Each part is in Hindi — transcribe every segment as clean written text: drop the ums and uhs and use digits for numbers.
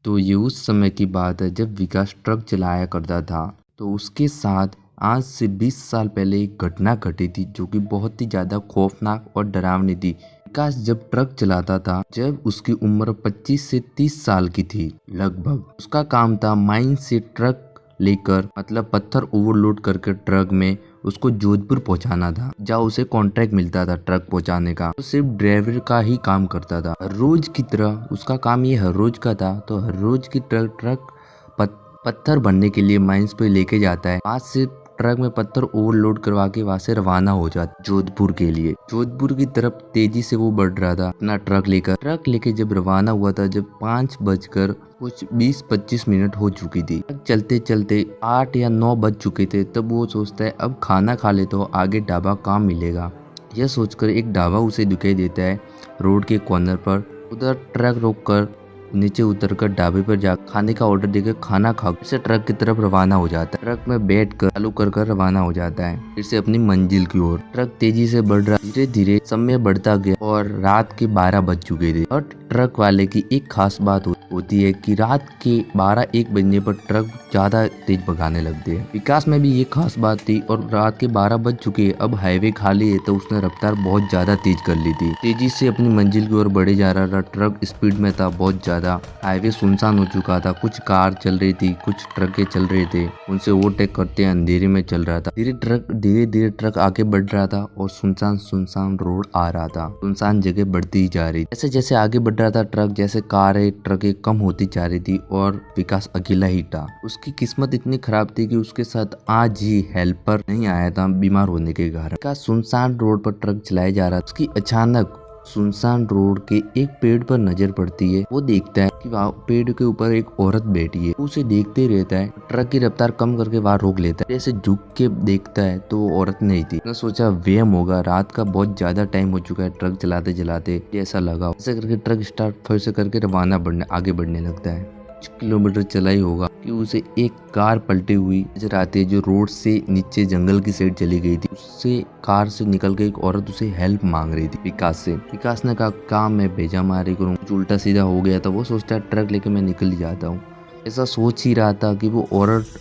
तो ये उस समय की बात है जब विकास ट्रक चलाया करता था। तो उसके साथ आज से 20 साल पहले एक घटना घटी थी जो कि बहुत ही ज़्यादा खौफनाक और डरावनी थी। विकास जब ट्रक चलाता था जब उसकी उम्र 25 से 30 साल की थी लगभग। उसका काम था माइन से ट्रक लेकर मतलब पत्थर ओवरलोड करके ट्रक में उसको जोधपुर पहुंचाना था जहाँ उसे कॉन्ट्रैक्ट मिलता था ट्रक पहुंचाने का। तो सिर्फ ड्राइवर का ही काम करता था हर रोज की तरह। उसका काम ये हर रोज का था। तो हर रोज की ट्रक पत्थर भरने के लिए माइंस पे लेके जाता है। वहाँ से ट्रक में पत्थर ओवरलोड करवा के वहाँ से रवाना हो जाता जोधपुर के लिए। जोधपुर की तरफ तेजी से वो बढ़ रहा था अपना ट्रक लेके जब रवाना हुआ था जब 5 बजकर कुछ 20-25 मिनट हो चुकी थी। चलते चलते 8 या 9 बज चुके थे। तब वो सोचता है अब खाना खा ले तो आगे ढाबा काम मिलेगा। यह सोचकर एक ढाबा उसे दिखाई देता है रोड के कॉर्नर पर। उधर ट्रक रोककर नीचे उतरकर ढाबे पर जा खाने का ऑर्डर देकर खाना खा फिर से ट्रक की तरफ रवाना हो जाता है। ट्रक में बैठकर चालू कर रवाना हो जाता है फिर से अपनी मंजिल की ओर। ट्रक तेजी से बढ़ रहा धीरे धीरे समय बढ़ता गया और रात के 12 बज चुके थे। और ट्रक वाले की एक खास बात होती है कि रात के 12-1 बजने पर ट्रक ज्यादा तेज भगाने लगते हैं। विकास में भी ये खास बात थी और रात के 12 बज चुके अब हाईवे खाली है तो उसने रफ्तार बहुत ज्यादा तेज कर ली थी। तेजी से अपनी मंजिल की ओर बढ़े जा रहा था। ट्रक स्पीड में था बहुत ज्यादा। हाईवे सुनसान हो चुका था। कुछ कार चल रही थी कुछ ट्रकें चल रहे थे। उनसे ओवरटेक करते अंधेरे में चल रहा था। धीरे धीरे ट्रक आगे बढ़ रहा था और सुनसान रोड आ रहा था। सुनसान जगह बढ़ती ही जा रही। जैसे जैसे आगे बढ़ रहा था ट्रक जैसे कारें ट्रकें कम होती जा रही थी और विकास अकेला ही था। उसकी किस्मत इतनी खराब थी कि उसके साथ आज ही हेल्पर नहीं आया था बीमार होने के कारण। विकास सुनसान रोड पर ट्रक चलाया जा रहा था। उसकी अचानक सुनसान रोड के एक पेड़ पर नजर पड़ती है। वो देखता है कि वहाँ पेड़ के ऊपर एक औरत बैठी है। उसे देखते रहता है। ट्रक की रफ्तार कम करके वहाँ रोक लेता है। जैसे झुक के देखता है तो वो औरत नहीं थी। उसने सोचा वहम होगा। रात का बहुत ज्यादा टाइम हो चुका है। ट्रक चलाते चलाते ऐसा लगा। ऐसे करके ट्रक स्टार्ट फिर से करके आगे बढ़ने लगता है। कुछ किलोमीटर चला ही होगा कि उसे एक कार पलटी हुई नजर आती है जो रोड से नीचे जंगल की साइड चली गई थी। उससे कार से निकल के एक औरत उसे हेल्प मांग रही थी विकास से। विकास ने कहा काम मैं भेजा मारी करूँ। कुछ उल्टा सीधा हो गया था। वो सोचता है ट्रक लेके मैं निकल ही जाता हूँ। ऐसा सोच ही रहा था कि वो औरत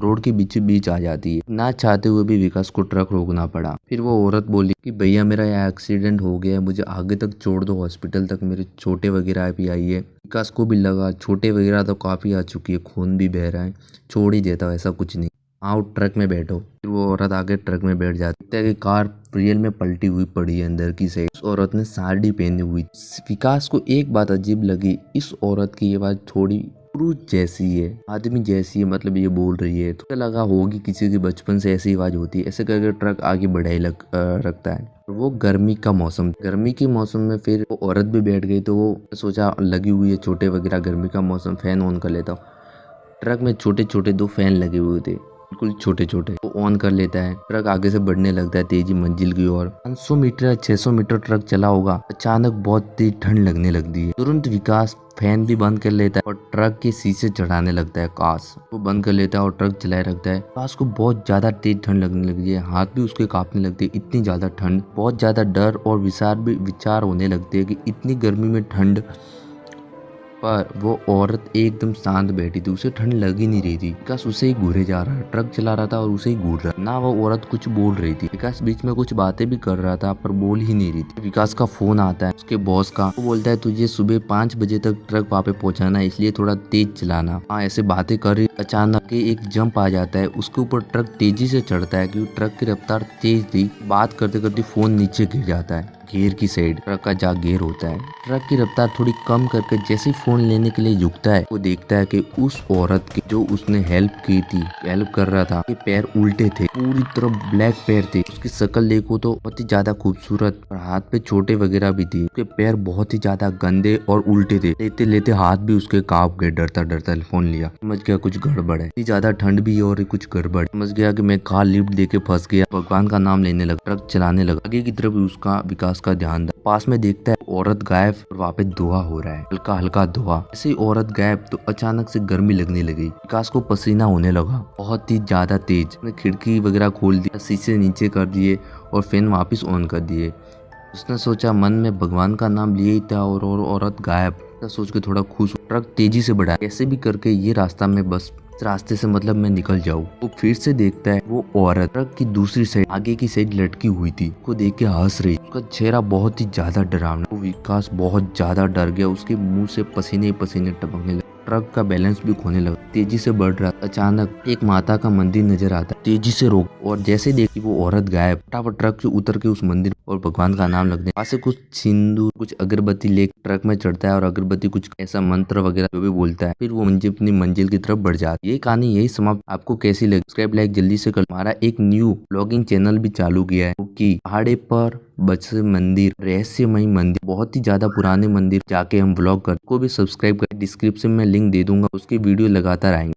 रोड के बीच बीच आ जाती है। ना चाहते हुए भी विकास को ट्रक रोकना पड़ा। फिर वो औरत बोली कि भैया मेरा यहाँ एक्सीडेंट हो गया है मुझे आगे तक छोड़ दो हॉस्पिटल तक। मेरे छोटे वगैरह भी आई है। विकास को भी लगा छोटे वगैरह तो काफी आ चुकी है खून भी बह रहा है छोड़ ही देता ऐसा कुछ नहीं आओ ट्रक में बैठो। फिर वो औरत आगे ट्रक में बैठ जाती है कि कार रियल में पलटी हुई पड़ी है अंदर की साइड। उस औरत ने साड़ी पहनी हुई। विकास को एक बात अजीब लगी इस औरत की ये बात थोड़ी पुरुष जैसी है आदमी जैसी है मतलब ये बोल रही है। तो लगा होगी किसी की बचपन से ऐसी आवाज होती है। ऐसे करके ट्रक आगे बढ़ाई रखता है। वो गर्मी का मौसम गर्मी के मौसम में फिर वो औरत भी बैठ गई तो वो सोचा लगी हुई है छोटे वगैरह गर्मी का मौसम फैन ऑन कर लेता हूँ। ट्रक में छोटे छोटे 2 फैन लगे हुए थे बिल्कुल छोटे छोटे। वो ऑन कर लेता है। ट्रक आगे से बढ़ने लगता है तेजी मंजिल की ओर। 500 मीटर 600 मीटर ट्रक चला होगा। अचानक बहुत तेज ठंड लगने लगती है। तुरंत विकास फैन भी बंद कर लेता है और ट्रक के शीशे चढ़ाने लगता है। काश वो बंद कर लेता है और ट्रक चलाए रखता है। विकास को बहुत ज्यादा तेज ठंड लगने लगी है। हाथ भी उसके कांपने लगते हैं। इतनी ज्यादा ठंड बहुत ज्यादा डर और विचार होने लगते हैं कि इतनी गर्मी में ठंड। पर वो औरत एकदम शांत बैठी थी। उसे ठंड लग ही नहीं रही थी। विकास उसे ही घूरे जा रहा है। ट्रक चला रहा था और उसे ही घूर रहा ना। वो औरत कुछ बोल रही थी। विकास बीच में कुछ बातें भी कर रहा था पर बोल ही नहीं रही थी। विकास का फोन आता है उसके बॉस का। वो बोलता है तुझे सुबह 5 बजे तक ट्रक वहाँ पे पहुंचाना है इसलिए थोड़ा तेज चलाना। हाँ ऐसे बातें कर रही अचानक एक जंप आ जाता है। उसके ऊपर ट्रक तेजी से चढ़ता है क्योंकि ट्रक की रफ्तार तेज थी। बात करते करते फोन नीचे गिर जाता है घेर की साइड। ट्रक का जा घेर होता है। ट्रक की रफ्तार थोड़ी कम करके जैसे फोन लेने के लिए झुकता है वो देखता है कि उस औरत की जो उसने हेल्प की थी हेल्प कर रहा था के पैर उल्टे थे। पूरी तरह ब्लैक पैर थे। उसकी शक्ल देखो तो बहुत ही ज्यादा खूबसूरत और हाथ पे छोटे वगैरह भी थी। उसके पैर बहुत ही ज्यादा गंदे और उल्टे थे। लेते लेते हाथ भी उसके कांप गए। डरता डरता फोन लिया। समझ गया कुछ गड़बड़ है। इतनी ज्यादा ठंड भी है और कुछ गड़बड़। समझ गया कि मैं कार लिफ्ट देके फंस गया। भगवान का नाम लेने लगा। ट्रक चलाने लगा। आगे की तरफ उसका विकास का ध्यान था। पास में देखता है औरत गायब और वहाँ पे धुआं हो रहा है हल्का हल्का धुआं। ऐसे ही औरत गायब तो अचानक से गर्मी लगने लगी। विकास को पसीना होने लगा बहुत ही ज्यादा तेज। उसने खिड़की वगैरह खोल दी शीशे नीचे कर दिए और फैन वापस ऑन कर दिए। उसने सोचा मन में भगवान का नाम लिए ही था और औरत गायब। ऐसा सोच के थोड़ा खुश हुआ। ट्रक तेजी से बढ़ा, कैसे भी करके ये रास्ता में बस इस रास्ते से मतलब मैं निकल जाऊँ। वो फिर से देखता है वो औरत ट्रक की दूसरी साइड आगे की साइड लटकी हुई थी, को देख के हंस रही। उसका चेहरा बहुत ही ज्यादा डरावना। वो विकास बहुत ज्यादा डर गया, उसके मुंह से पसीने पसीने टपकने लगे। ट्रक का बैलेंस भी खोने लगा, तेजी से बढ़ रहा। अचानक एक माता का मंदिर नजर आता, तेजी से रोक और जैसे देखी वो औरत गायब। फटाफट ट्रक से उतर के उस मंदिर और भगवान का नाम लगने, वहाँ से कुछ सिंदूर कुछ अगरबत्ती ले ट्रक में चढ़ता है और अगरबत्ती कुछ ऐसा मंत्र वगैरह जो भी बोलता है, फिर वो अपनी मंजिल की तरफ बढ़ जाती है। ये कहानी यही समाप्त। आपको कैसी लगी? सब्सक्राइब लाइक जल्दी से कर। हमारा एक न्यू ब्लॉगिंग चैनल भी चालू किया है, कि पहाड़े पर बसे मंदिर, रहस्यमय मंदिर, बहुत ही ज्यादा पुराने मंदिर जाके हम व्लॉग कर। को भी सब्सक्राइब कर, डिस्क्रिप्शन में लिंक दे दूंगा, उसकी वीडियो लगातार आएंगे।